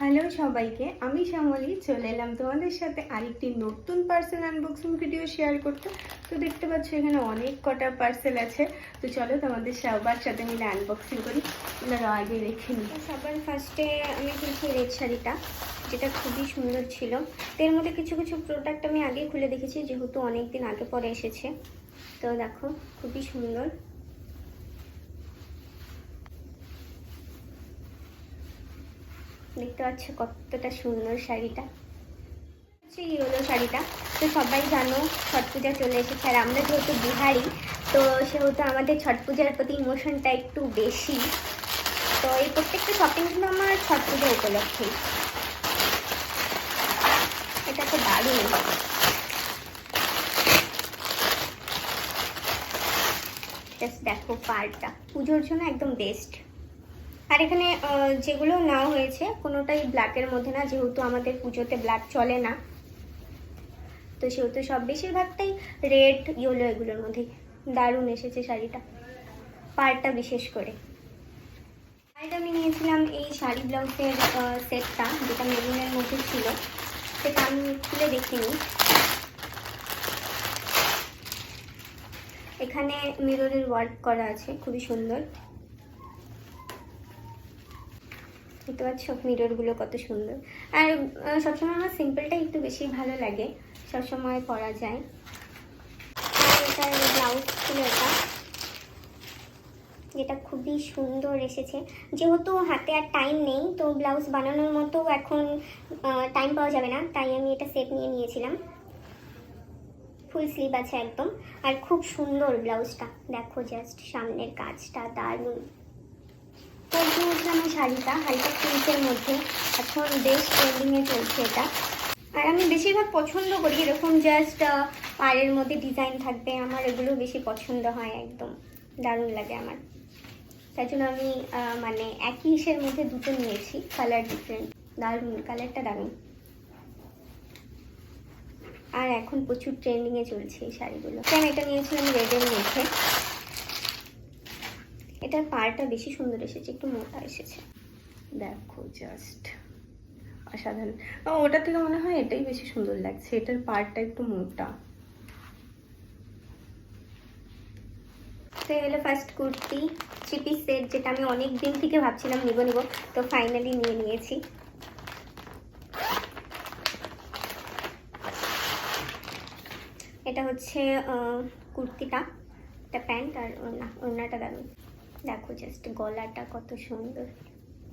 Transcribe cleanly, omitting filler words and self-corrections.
Hello সবাইকে, আমি শ্যামলী চলে এলাম তোমাদের সাথে আরেকটি নতুন পার্সেল আনবক্সিং ভিডিও শেয়ার করতে। তো দেখতে পাচ্ছ এখানে অনেক কটা পার্সেল আছে। তো চলো তোমাদের সবার সাথে মিলে আনবক্সিং করি। তোমরা আগে দেখে নিই। সবার ফার্স্টে আমি কিনছি রেড শাড়িটা, যেটা খুবই সুন্দর ছিল। এর মধ্যে কিছু কিছু প্রোডাক্ট আমি আগে খুলে দেখেছি, যেহেতু অনেক দিন আগে পরে এসেছে। তো দেখো খুবই সুন্দর। দেখতে পাচ্ছ কতটা সুন্দর শাড়িটা। এই হলো শাড়িটা। তো সবাই জানো ছট পূজা চলে এসেছে, আর আমরা যেহেতু বিহারি, তো সেহেতু আমাদের ছট পূজার প্রতি ইমোশনটা একটু বেশি। তো এই প্রত্যেকটা শপিংগুলো আমার ছট পূজা উপলক্ষে। এটা তো দারুণ। জাস্ট দেখো পাড়টা পুজোর জন্য একদম বেস্ট। আর এখানে যেগুলো নেওয়া হয়েছে কোনোটাই ব্ল্যাকের মধ্যে না, যেহেতু আমাদের পুজোতে ব্ল্যাক চলে না। তো সেহেতু সব বেশিরভাগটাই রেড ইয়েলো এগুলোর মধ্যে। দারুণ এসেছে শাড়িটা, পাড়টা বিশেষ করে। আর আমি নিয়েছিলাম এই শাড়ি ব্লাউজের সেটটা, যেটা মেরুনের মধ্যে ছিল। সেটা আমি খুলে দেখিনি। এখানে মিররের ওয়ার্ক করা আছে, খুবই সুন্দর। দেখতে পাচ্ছ মিররগুলো কত সুন্দর। আর সবসময় আমার সিম্পলটা একটু বেশি ভালো লাগে, সবসময় পরা যায়। আর এটার ব্লাউজ ছিল যেটা খুবই সুন্দর এসেছে। যেহেতু হাতে আর টাইম নেই, তো ব্লাউজ বানানোর মতো এখন টাইম পাওয়া যাবে না, তাই আমি এটা সেট নিয়ে নিয়েছিলাম। ফুল স্লিভ আছে একদম, আর খুব সুন্দর ব্লাউজটা। দেখো জাস্ট সামনের কাজটা দারুণ। আমার শাড়িটা হালকা পিঙ্কের মধ্যে, এখন বেশ ট্রেন্ডিংয়ে চলছে এটা। আর আমি বেশিরভাগ পছন্দ করি এরকম জাস্ট পাড়ের মধ্যে ডিজাইন থাকবে, আমার এগুলো বেশি পছন্দ হয়, একদম দারুণ লাগে আমার। তাই জন্য আমি মানে একই ইসের মধ্যে দুটো নিয়েছি, কালার ডিফারেন্ট। দারুণ কালারটা, দারুণ। আর এখন প্রচুর ট্রেন্ডিংয়ে চলছে এই শাড়িগুলো। আমি এটা নিয়েছিলাম রেডের মধ্যে। এটার পাড়টা বেশি সুন্দর এসেছে, একটু মোটা এসেছে। দেখো জাস্ট অসাধারণ। ওটা থেকে মনে হয় এটাই বেশি সুন্দর লাগছে, এটার পাড়টা একটু মোটা। তো হলো ফার্স্ট কুর্তি 3 পিস সেট, যেটা আমি অনেক দিন থেকে ভাবছিলাম নিব, তো ফাইনালি নিয়ে নিয়েছি। এটা হচ্ছে কুর্তিটা, এটা প্যান্ট, আর ওড়নাটা দারুণ। দেখো জাস্ট গলাটা কত সুন্দর।